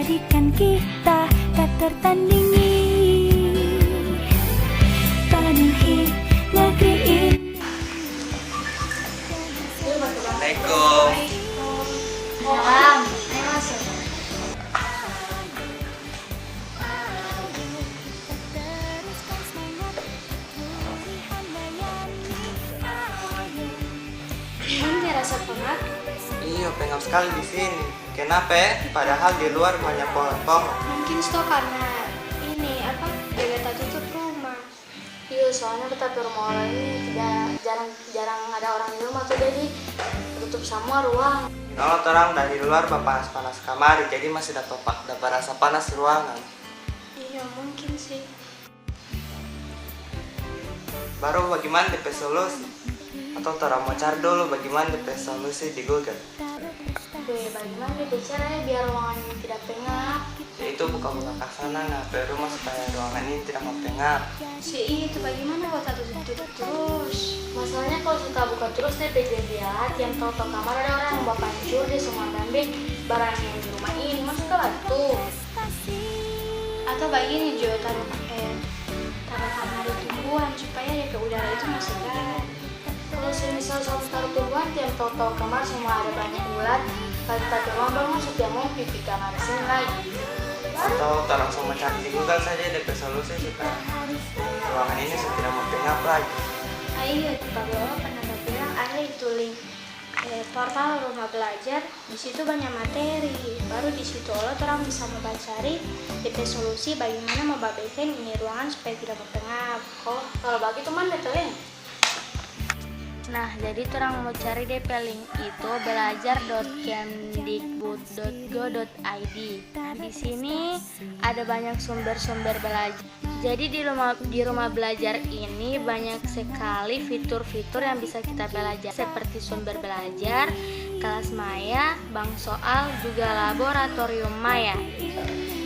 jadikan kita tak tertandingi. Penuhi negeri ini. Assalamualaikum. Salam. Ayo masuk. Ini rasa pengap. Iya, pengap sekali di sini. Kenapa ya? Padahal di luar banyak pohon-pohon. Mungkin karena ini apa? Jaga tak tutup rumah. Iya, soalnya kita rumah orang ini jarang ada orang di rumah tuh, jadi tutup semua ruang. Kalau orang dari luar panas-panas kamar, jadi masih dapat rasa panas ruangan. Iya, mungkin sih. Baru bagaimana DP solusi? Atau orang mau cari dulu bagaimana DP solusi di Google? Bagaimana caranya biar ruangan ini tidak pengap? Yaitu buka-buka ke sana, ngapain rumah supaya ruangan ini tidak mau pengap. Itu bagaimana kalau tak tutup terus? Masalahnya kalau kita buka terus deh lihat yang tahu kamar ada orang yang bawa pancur di semua bambing barang yang di rumah ini masuk ke batu. Atau begini Jo, taruh kamar tumbuhan supaya ya ke udara itu masuk kan. Kalau misal sama taruh tumbuhan yang tahu kamar semua ada banyak ulat, kalau kita keluar baru masuk dia mau pipi kamar sini lagi. Atau langsung mencari di Google saja DP solusi supaya ruangan ini tidak mau pengap lagi. Iya, Pak Bawa pernah bilang ada itu link portal rumah belajar. Di situ banyak materi. Baru di situ orang bisa membacari DP solusi bagaimana membagikan ini ruangan supaya tidak berpengap. Oh, kalau begitu mana tuh ya? Nah, jadi orang mau cari DP link itu belajar.kemdikbud.go.id. Nah, di sini ada banyak sumber-sumber belajar. Jadi di rumah belajar ini banyak sekali fitur-fitur yang bisa kita belajar seperti sumber belajar, kelas maya, bank soal, juga laboratorium maya.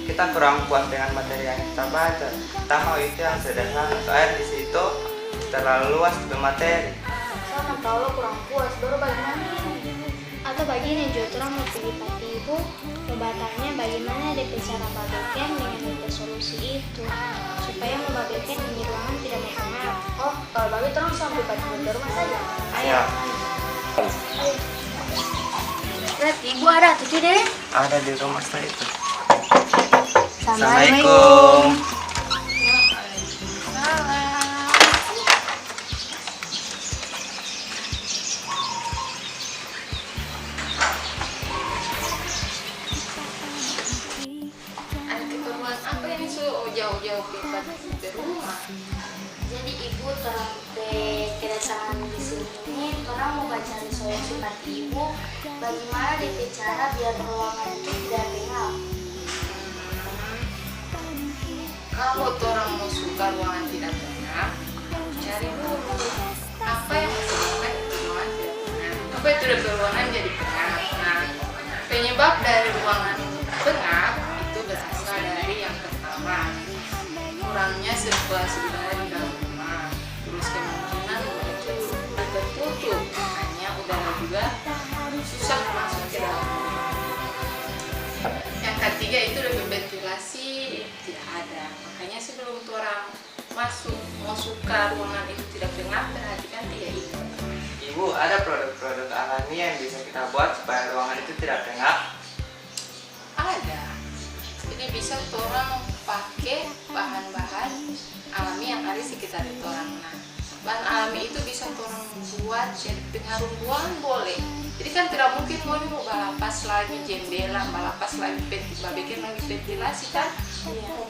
Kita kurang puas dengan materi yang kita baca. Kita mau itu yang sederhana, soalnya di situ terlalu luas materi. Sama kalau kurang puas baru bagaimana ini? Atau begini Jo, orang mau pilih Pak Ibu membatanya bagaimana DP cara membagikan dengan DP solusi itu supaya membagikan ini ruangan tidak pengap. Oh, kalau bagi orang sampai Pak Ibu ke rumah saja. Ayo. Lihat Ibu ada tuh deh. Ada di rumah saya itu. Assalamualaikum. Jauh-jauh kita ke rumah. Jadi Ibu terang kedatangan di sini, orang mau baca solusi Pak Ibu bagaimana DP cara biar ruangan itu tidak pengap. Kalau orang mau suka ruangan tidak pengap, cari dulu apa yang menyebabkan ruangan tidak pengap. Apa itu dari ruangan jadi pengap? Nah, penyebab dari ruangan pengap itu berasal dari yang pertama, kurangnya sirkulasi udara di dalam rumah, terus kemungkinan itu tertutup, hanya udara juga susah masuk ke dalam rumah. Yang ketiga itu lebih ventilasi tidak ada, makanya sebelum orang masuk mau suka ruangan itu tidak pengap, perhatikan tiga itu. Ibu, ada produk-produk alami yang bisa kita buat supaya ruangan itu tidak pengap? Ada. Jadi bisa orang pakai bahan-bahan alami yang ada di sekitar orang. Nah, bahan alami itu bisa orang buat jadi pengaruh ruangan boleh. Jadi kan tidak mungkin mau balapas lagi jendela, balapas lagi bikin lagi ventilasi kan,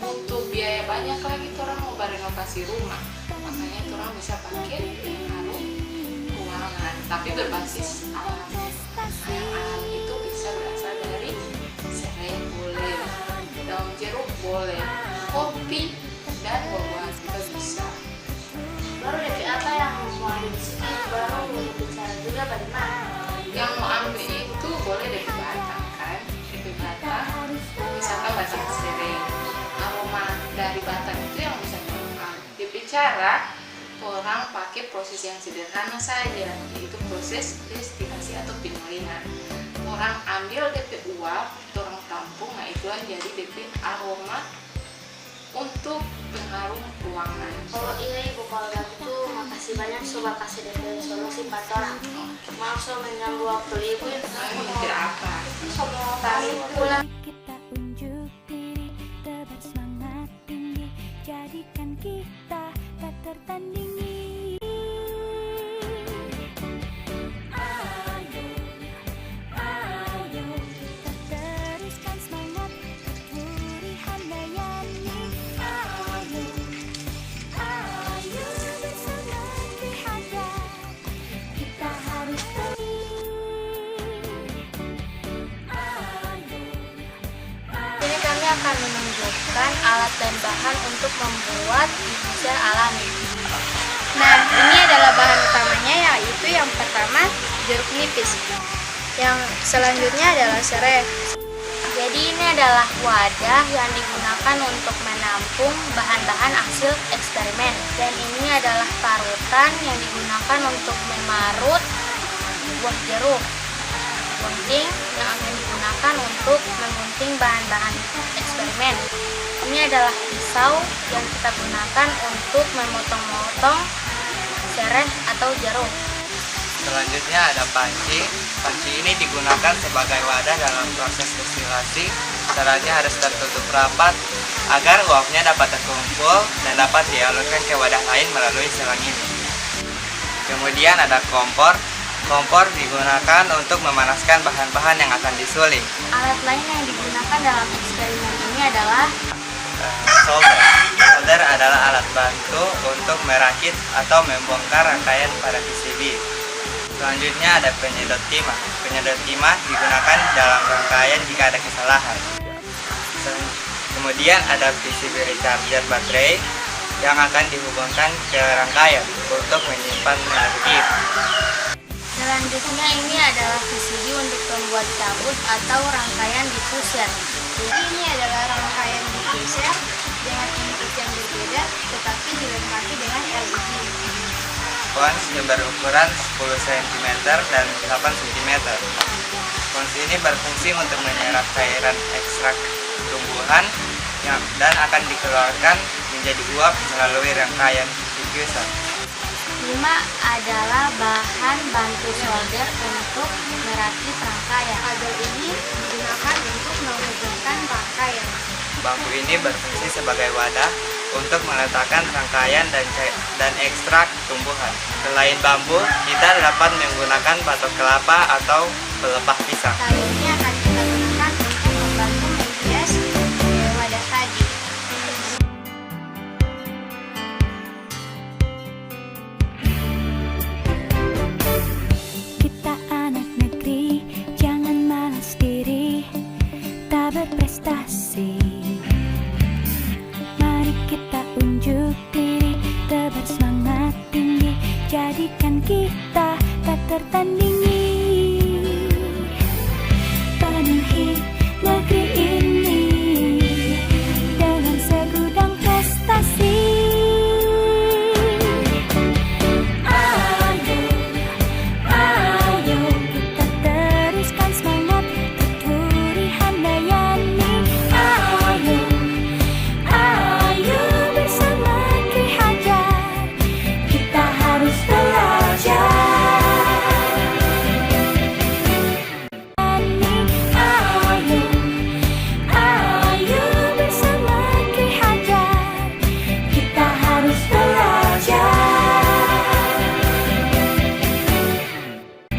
butuh biaya banyak lagi orang mau renovasi rumah. Makanya orang bisa pakai pengaruh ruangan, tapi berbasis alami. Yang alami itu bisa berasal dari serai boleh, daun jeruk boleh, kopi dan buah-buahan juga bisa. Baru DP apa yang mau ambil di sini, baru mau bicara juga bagaimana. Yang mau ambil itu boleh DP batang kan, DP batang, misalkan batang serai. Aroma dari batang itu yang bisa dimakan. DP cara orang pakai proses yang sederhana saja, yaitu proses destilasi atau penyalinan. Orang ambil DP uap, orang tampung, nah itulah jadi itu pengaruh keuangan. Oh iya ibu, kalau begitu makasih banyak coba kasih DP solusi 4 orang. Maaf so mengganggu waktu ibu ya. Tidak apa. Semua kami pulang. Kita unjuk diri, tebar semangat tinggi, jadikan kita tak tertandingi. Ayo, ayo, kita teruskan semangat kepurihan Dayani. Ayo, ayo bersama dihajar, kita harus Ini kami akan menunjukkan alat dan bahan untuk membuat diffuser alami. Nah, ini adalah bahan utamanya, yaitu yang pertama jeruk nipis. Yang selanjutnya adalah serai. Jadi ini adalah wadah yang digunakan untuk menampung bahan-bahan hasil eksperimen. Dan ini adalah parutan yang digunakan untuk memarut buah jeruk. Gunting yang akan digunakan untuk menggunting bahan-bahan eksperimen. Ini adalah pisau yang kita gunakan untuk memotong-motong serai atau jeruk. Selanjutnya ada panci. Panci ini digunakan sebagai wadah dalam proses destilasi. Caranya harus tertutup rapat agar uapnya dapat terkumpul dan dapat dialirkan ke wadah lain melalui selang ini. Kemudian ada kompor. Kompor digunakan untuk memanaskan bahan-bahan yang akan disuling. Alat lain yang digunakan dalam eksperimen ini adalah Solder. Solder adalah alat bantu untuk merakit atau membongkar rangkaian pada PCB. Selanjutnya ada penyedot timah. Penyedot timah digunakan dalam rangkaian jika ada kesalahan. Kemudian ada PCB recharger baterai yang akan dihubungkan ke rangkaian untuk menyimpan energi. Selanjutnya ini adalah PCB untuk membuat cabut atau rangkaian diffuser. Jadi ini adalah rangkaian diffuser dengan input yang berbeda tetapi dilengkapi dengan LED. Pons yang berukuran 10 cm dan 8 cm. Pons ini berfungsi untuk menyerap cairan ekstrak tumbuhan dan akan dikeluarkan menjadi uap melalui rangkaian diffuser. 5 adalah bahan bantu solder untuk merakit rangkaian. Kabel ini digunakan untuk menghubungkan rangkaian. Bambu ini berfungsi sebagai wadah untuk meletakkan rangkaian dan ekstrak tumbuhan. Selain bambu, kita dapat menggunakan batok kelapa atau pelepah pisang. Kayu ini akan kita gunakan untuk membantu menghias wadah tadi. Kita anak negeri, jangan malas diri, tak berprestasi. Mari kita unjuk diri, tebar semangat tinggi, jadikan kita tak tertandingi. Penuhi negeri ini dengan segudang prestasi. Ayo, ayo kita teruskan semangat kepurihan Dayani. Ayo, ayo bersama Ki Hajar, kita harus belajar. Ayo, ayo bersama Ki Hajar, kita harus belajar.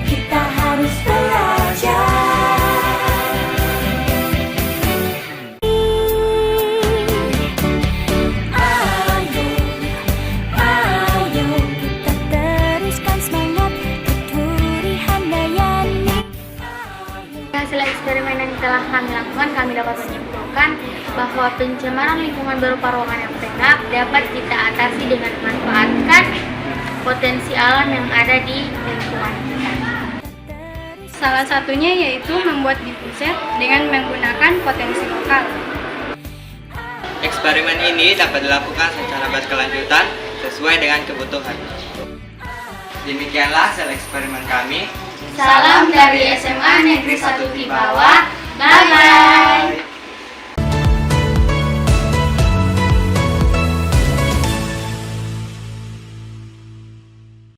Kita harus belajar. Ayo, ayo kita teruskan semangat kepurihan Dayani. Hasil eksperimen yang telah kami lakukan, kami dapat menyimpulkan bahwa pencemaran lingkungan berupa ruangan yang pengap dapat kita atasi dengan memanfaatkan potensi alam yang ada di lingkungan kita. Salah satunya yaitu membuat diffuser dengan menggunakan potensi lokal. Eksperimen ini dapat dilakukan secara berkelanjutan sesuai dengan kebutuhan. Demikianlah hasil eksperimen kami. Salam dari SMA Negeri 1 Tibawa. Bye-bye.